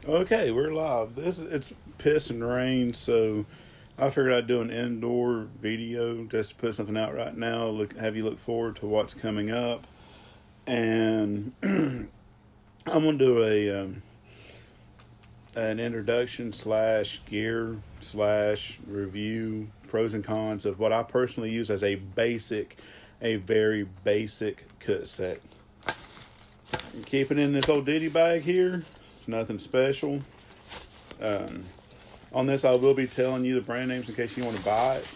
Okay, we're live. It's piss and rain, so I figured I'd do an indoor video just to put something out right now. Have you look forward to what's coming up, and I'm gonna do a an introduction slash gear slash review pros and cons of what I personally use as a very basic cut set. Keep it in this old ditty bag here. It's nothing special. Um, on this, I will be telling you the brand names in case you want to buy it.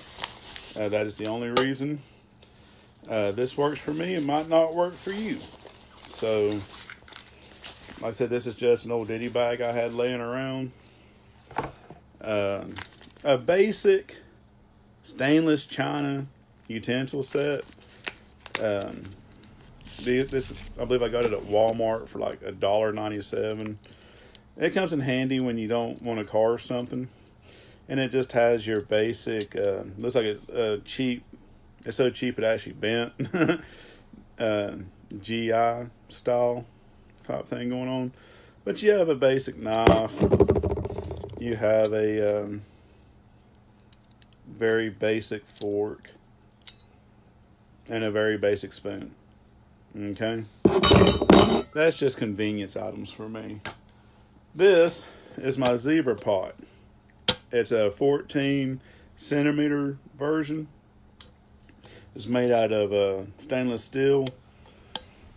That is the only reason. This works for me. It might not work for you. So, like I said, this is just an old ditty bag I had laying around. A basic stainless china utensil set. Um, this I believe I got it at Walmart for like $1.97. It comes in handy when you don't want to carve something, and it just has your basic. Looks like a cheap. It's so cheap it actually bent. uh, GI style type thing going on, but you have a basic knife. You have a very basic fork and a very basic spoon. Okay, that's just convenience items for me. This is my zebra pot. It's a 14 centimeter version. It's made out of stainless steel.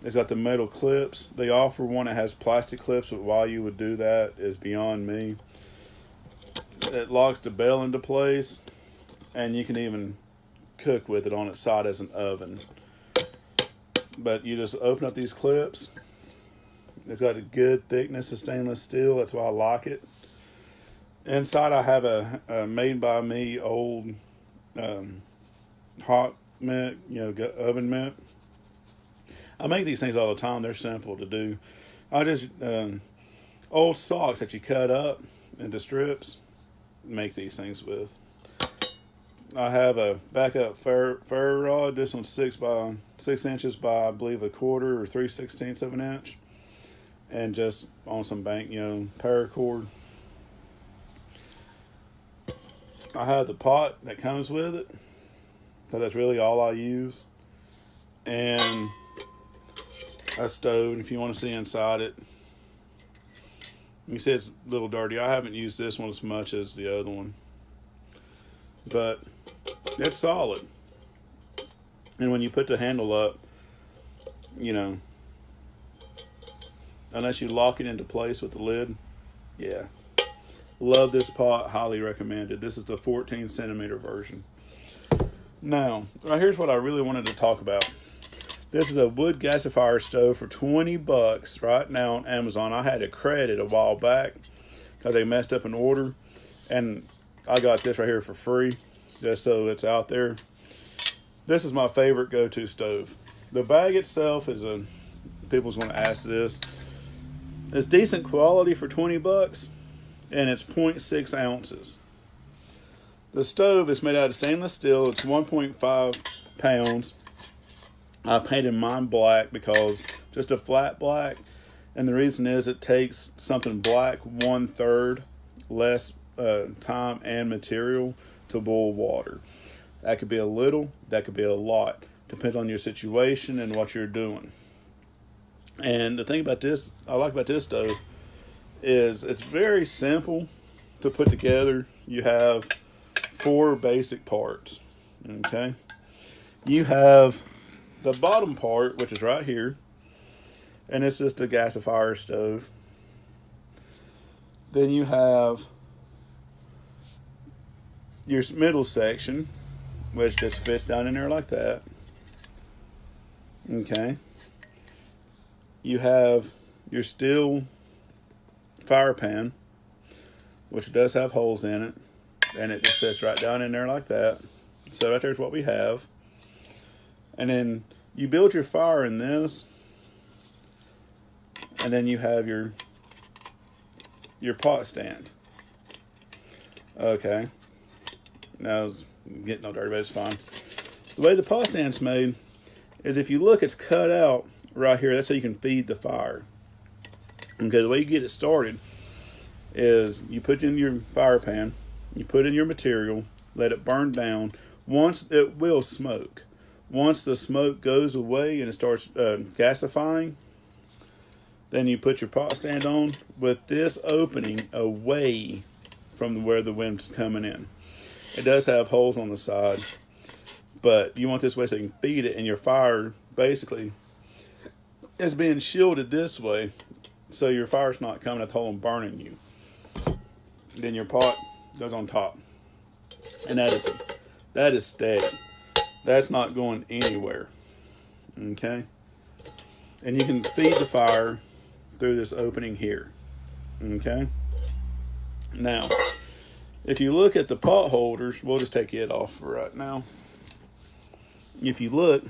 It's got the metal clips. They offer one that has plastic clips, but why you would do that is beyond me. It locks the bell into place, and you can even cook with it on its side as an oven. But you just open up these clips. It's got a good thickness of stainless steel. That's why I like it. Inside, I have a made by me old hot mitt, oven mitt. I make these things all the time. They're simple to do. I just old socks that you cut up into strips, make these things with. I have a backup ferro rod. This one's 6 inches by I believe a quarter or 3/16 of an inch, and just on some paracord. I have the pot that comes with it, so that's really all I use, and a stove. If you want to see inside it, you see it's a little dirty. I haven't used this one as much as the other one, but it's solid. And when you put the handle up, unless you lock it into place with the lid, yeah. Love this pot, highly recommended. This is the 14 centimeter version. Now, right here's what I really wanted to talk about. This is a wood gasifier stove for $20 right now on Amazon. I had a credit a while back because they messed up an order, and I got this right here for free, just so it's out there. This is my favorite go-to stove. The bag itself people's going to ask this. It's decent quality for $20, and it's 0.6 ounces. The stove is made out of stainless steel. It's 1.5 pounds. I painted mine black because just a flat black, and the reason is it takes something black 1/3 less time and material to boil water. That could be a little, that could be a lot. Depends on your situation and what you're doing. And the thing about this, I like about this stove, is it's very simple to put together. You have 4 basic parts. Okay, you have the bottom part, which is right here, and it's just a gasifier stove. Then you have your middle section, which just fits down in there like that. Okay, you have your steel fire pan, which does have holes in it, and it just sits right down in there like that. So right there's what we have. And then you build your fire in this, and then you have your pot stand. Okay, now it's getting all dirty, but it's fine. The way the pot stand's made is, if you look, it's cut out right here. That's how you can feed the fire. Okay, the way you get it started is you put in your fire pan, you put in your material, let it burn down. Once it will smoke. Once the smoke goes away and it starts gasifying, then you put your pot stand on with this opening away from where the wind's coming in. It does have holes on the side, but you want this way so you can feed it, and your fire basically is being shielded this way so your fire's not coming at the hole and burning you. Then your pot goes on top, and that is steady. That's not going anywhere. Okay, and you can feed the fire through this opening here. Okay, now if you look at the pot holders, we'll just take it off for right now. If you look,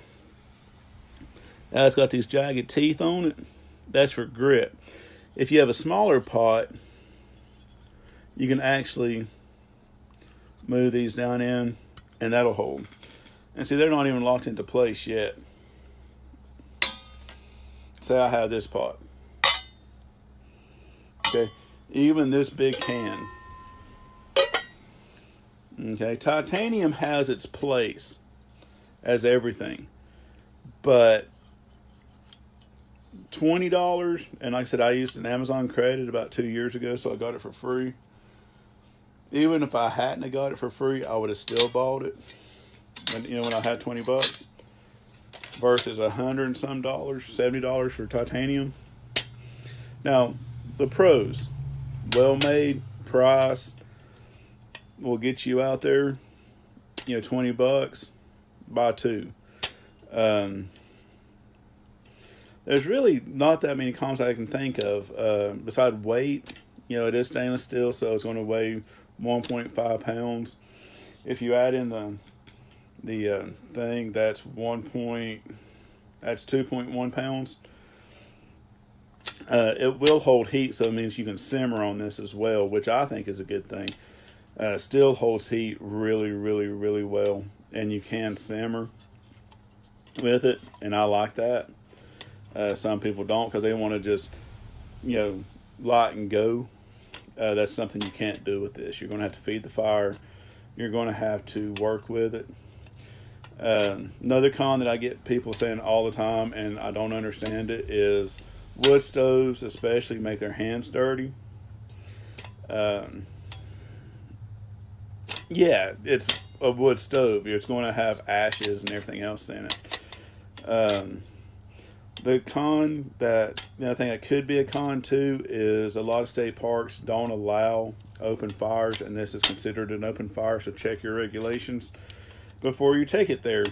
it's got these jagged teeth on it. That's for grip. If you have a smaller pot, you can actually move these down in, and that'll hold. And see, they're not even locked into place yet. Say I have this pot. Okay, even this big can. Okay, titanium has its place as everything, but $20, and like I said, I used an Amazon credit about 2 years ago, so I got it for free. Even if I hadn't got it for free, I would have still bought it. When I had $20 versus $100 and some dollars, $70 for titanium. Now, the pros, well made, price will get you out there. $20, buy two. There's really not that many cons I can think of. Besides weight, it is stainless steel, so it's going to weigh 1.5 pounds. If you add in the thing, that's 2.1 pounds. It will hold heat, so it means you can simmer on this as well, which I think is a good thing. Still holds heat really, really, really well, and you can simmer with it, and I like that. Some people don't because they want to just, light and go. That's something you can't do with this. You're going to have to feed the fire. You're going to have to work with it. Another con that I get people saying all the time, and I don't understand it, is wood stoves especially make their hands dirty. Yeah, it's a wood stove. It's going to have ashes and everything else in it. The con that I think that could be a con too is a lot of state parks don't allow open fires, and this is considered an open fire, so check your regulations before you take it there.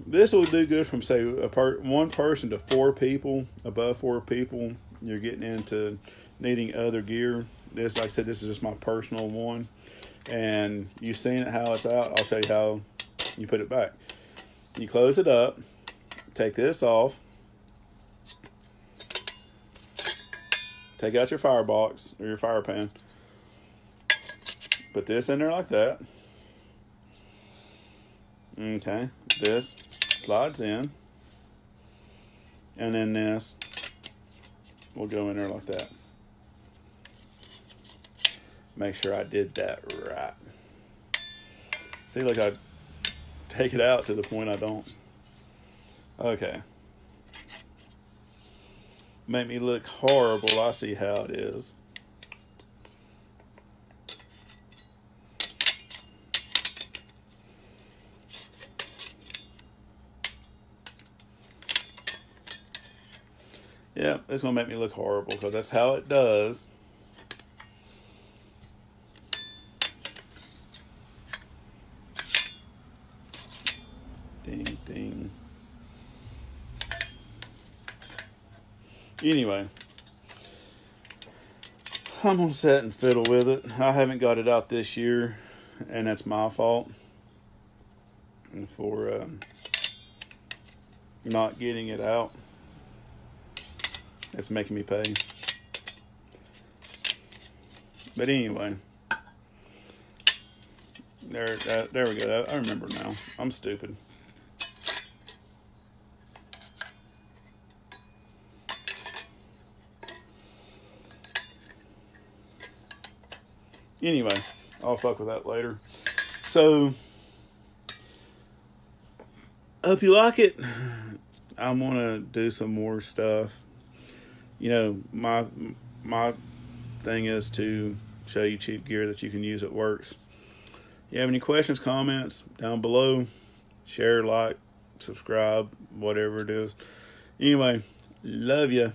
This will do good from, say, one person to 4 people. Above 4 people, you're getting into needing other gear. This, like I said, this is just my personal one. And you've seen it how it's out. I'll show you how you put it back. You close it up. Take this off. Take out your firebox or your fire pan. Put this in there like that. Okay, this slides in, and then this will go in there like that. Make sure I did that right. See, like I take it out to the point I don't. Okay. Make me look horrible. I see how it is. Yeah, it's going to make me look horrible because that's how it does. Ding, ding. Anyway, I'm going to sit and fiddle with it. I haven't got it out this year, and that's my fault for not getting it out. It's making me pay. But anyway, there we go. I remember now. I'm stupid. Anyway, I'll fuck with that later. So, hope you like it. I'm gonna do some more stuff. You know, my thing is to show you cheap gear that you can use that works. You have any questions, comments down below? Share, like, subscribe, whatever it is. Anyway, love you.